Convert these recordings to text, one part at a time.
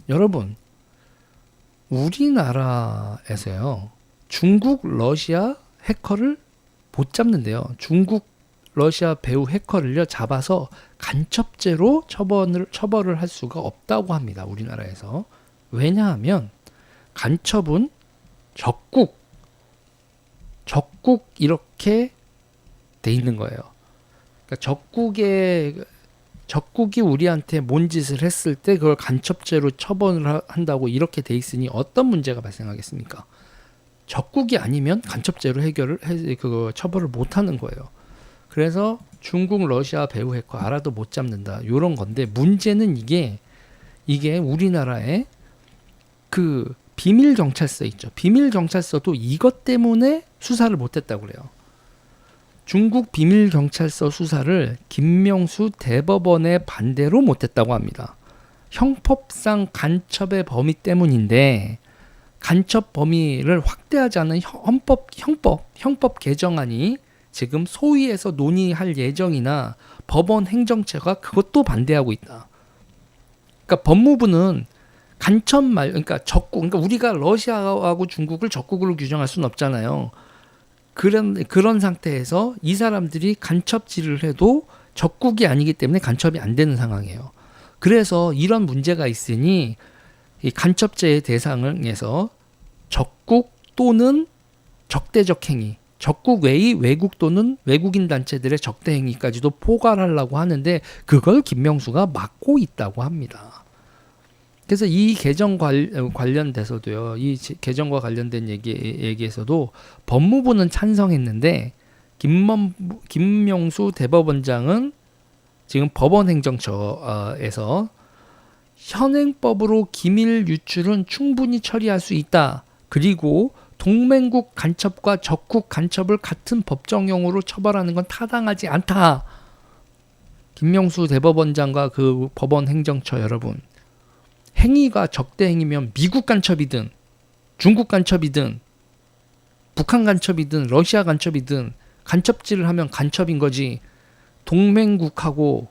여러분, 우리나라에서요, 중국, 러시아 해커를 못 잡는데요. 중국, 러시아 배후 해커를요, 잡아서 간첩죄로 처벌을 할 수가 없다고 합니다. 우리나라에서. 왜냐하면 간첩은 적국 이렇게 돼 있는 거예요. 그러니까 적국이 우리한테 뭔 짓을 했을 때 그걸 간첩죄로 처벌을 한다고 이렇게 돼 있으니 어떤 문제가 발생하겠습니까? 적국이 아니면 간첩죄로 그거 처벌을 못 하는 거예요. 그래서 중국, 러시아 배후 해커 알아도 못 잡는다. 이런 건데 문제는 이게 우리나라에 그 비밀 경찰서 있죠. 비밀 경찰서도 이것 때문에 수사를 못 했다고 그래요. 중국 비밀 경찰서 수사를 김명수 대법원의 반대로 못 했다고 합니다. 형법상 간첩의 범위 때문인데 간첩 범위를 확대하자는 형법 개정안이 지금 소위에서 논의할 예정이나 법원 행정처가 그것도 반대하고 있다. 그러니까 법무부는 그러니까 적국, 그러니까 우리가 러시아하고 중국을 적국으로 규정할 수는 없잖아요. 그런 상태에서 이 사람들이 간첩질을 해도 적국이 아니기 때문에 간첩이 안 되는 상황이에요. 그래서 이런 문제가 있으니 이 간첩죄의 대상에서 적국 또는 적대적 행위, 적국 외의 외국 또는 외국인 단체들의 적대 행위까지도 포괄하려고 하는데 그걸 김명수가 막고 있다고 합니다. 그래서 이 개정 관련돼서도요, 이 개정과 관련된 얘기에서도 법무부는 찬성했는데 김명수 대법원장은 지금 법원행정처에서 현행법으로 기밀 유출은 충분히 처리할 수 있다. 그리고 동맹국 간첩과 적국 간첩을 같은 법정형으로 처벌하는 건 타당하지 않다. 김명수 대법원장과 그 법원 행정처 여러분, 행위가 적대 행위면 미국 간첩이든 중국 간첩이든 북한 간첩이든 러시아 간첩이든 간첩질을 하면 간첩인 거지. 동맹국하고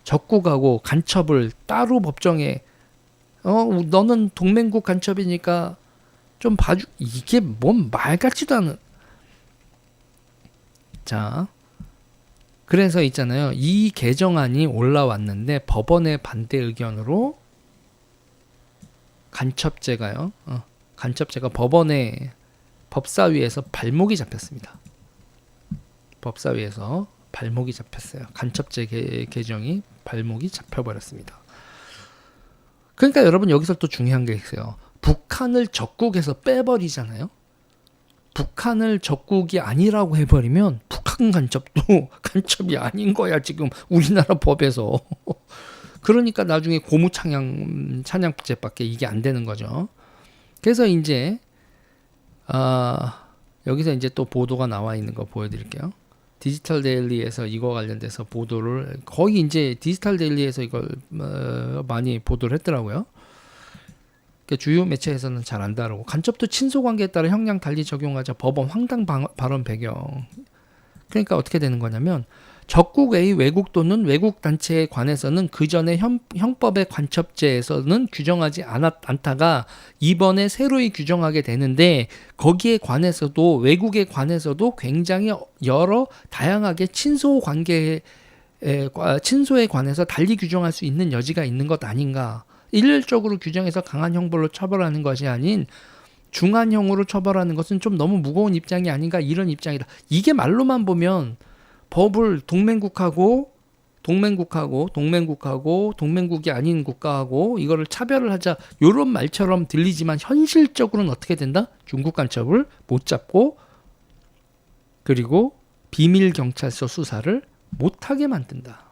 적국하고 간첩을 따로 법정에 너는 동맹국 간첩이니까 좀 봐주. 이게 뭔 말 같지도 않은. 자, 그래서 있잖아요. 이 개정안이 올라왔는데 법원의 반대 의견으로 간첩죄가 법사위에서 발목이 잡혔습니다. 법사위에서 발목이 잡혔어요. 간첩죄 개정이 발목이 잡혀버렸습니다. 그러니까 여러분 여기서 또 중요한 게 있어요. 북한을 적국에서 빼버리잖아요. 북한을 적국이 아니라고 해버리면 북한 간첩도 간첩이 아닌 거야 지금 우리나라 법에서. 그러니까 나중에 찬양죄밖에 이게 안 되는 거죠. 그래서 이제 여기서 이제 또 보도가 나와 있는 거 보여드릴게요. 디지털 데일리에서 이거 관련돼서 보도를 거의 이제 디지털 데일리에서 이걸 많이 보도를 했더라고요. 그러니까 주요 매체에서는 잘 안 다루고 간첩도 친소 관계에 따라 형량 달리 적용하자 법원 황당 발언 배경. 그러니까 어떻게 되는 거냐면 적국 외의 외국 또는 외국 단체에 관해서는 그 전에 형법의 간첩죄에서는 규정하지 않다가 이번에 새로이 규정하게 되는데 거기에 관해서도 외국에 관해서도 굉장히 여러 다양하게 친소에 관해서 달리 규정할 수 있는 여지가 있는 것 아닌가. 일률적으로 규정해서 강한 형벌로 처벌하는 것이 아닌 중한형으로 처벌하는 것은 좀 너무 무거운 입장이 아닌가 이런 입장이다. 이게 말로만 보면 법을 동맹국이 아닌 국가하고 이거를 차별을 하자 이런 말처럼 들리지만 현실적으로는 어떻게 된다? 중국 간첩을 못 잡고 그리고 비밀 경찰서 수사를 못하게 만든다.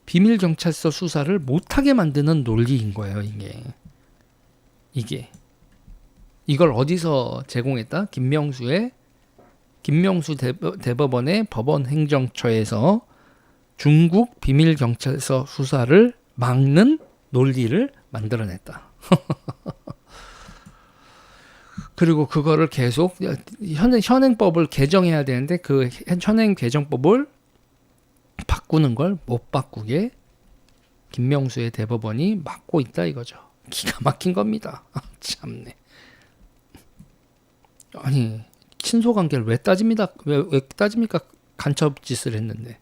비밀 경찰서 수사를 못하게 만드는 논리인 거예요. 이게 이걸 어디서 제공했다? 김명수 대법원의 법원 행정처에서 중국 비밀 경찰서 수사를 막는 논리를 만들어냈다. 그리고 그거를 계속 현행법을 개정해야 되는데 그 현행 개정법을 바꾸는 걸 못 바꾸게 김명수의 대법원이 막고 있다 이거죠. 기가 막힌 겁니다. 참네. 아니 친소 관계를 왜 따집니까? 간첩 짓을 했는데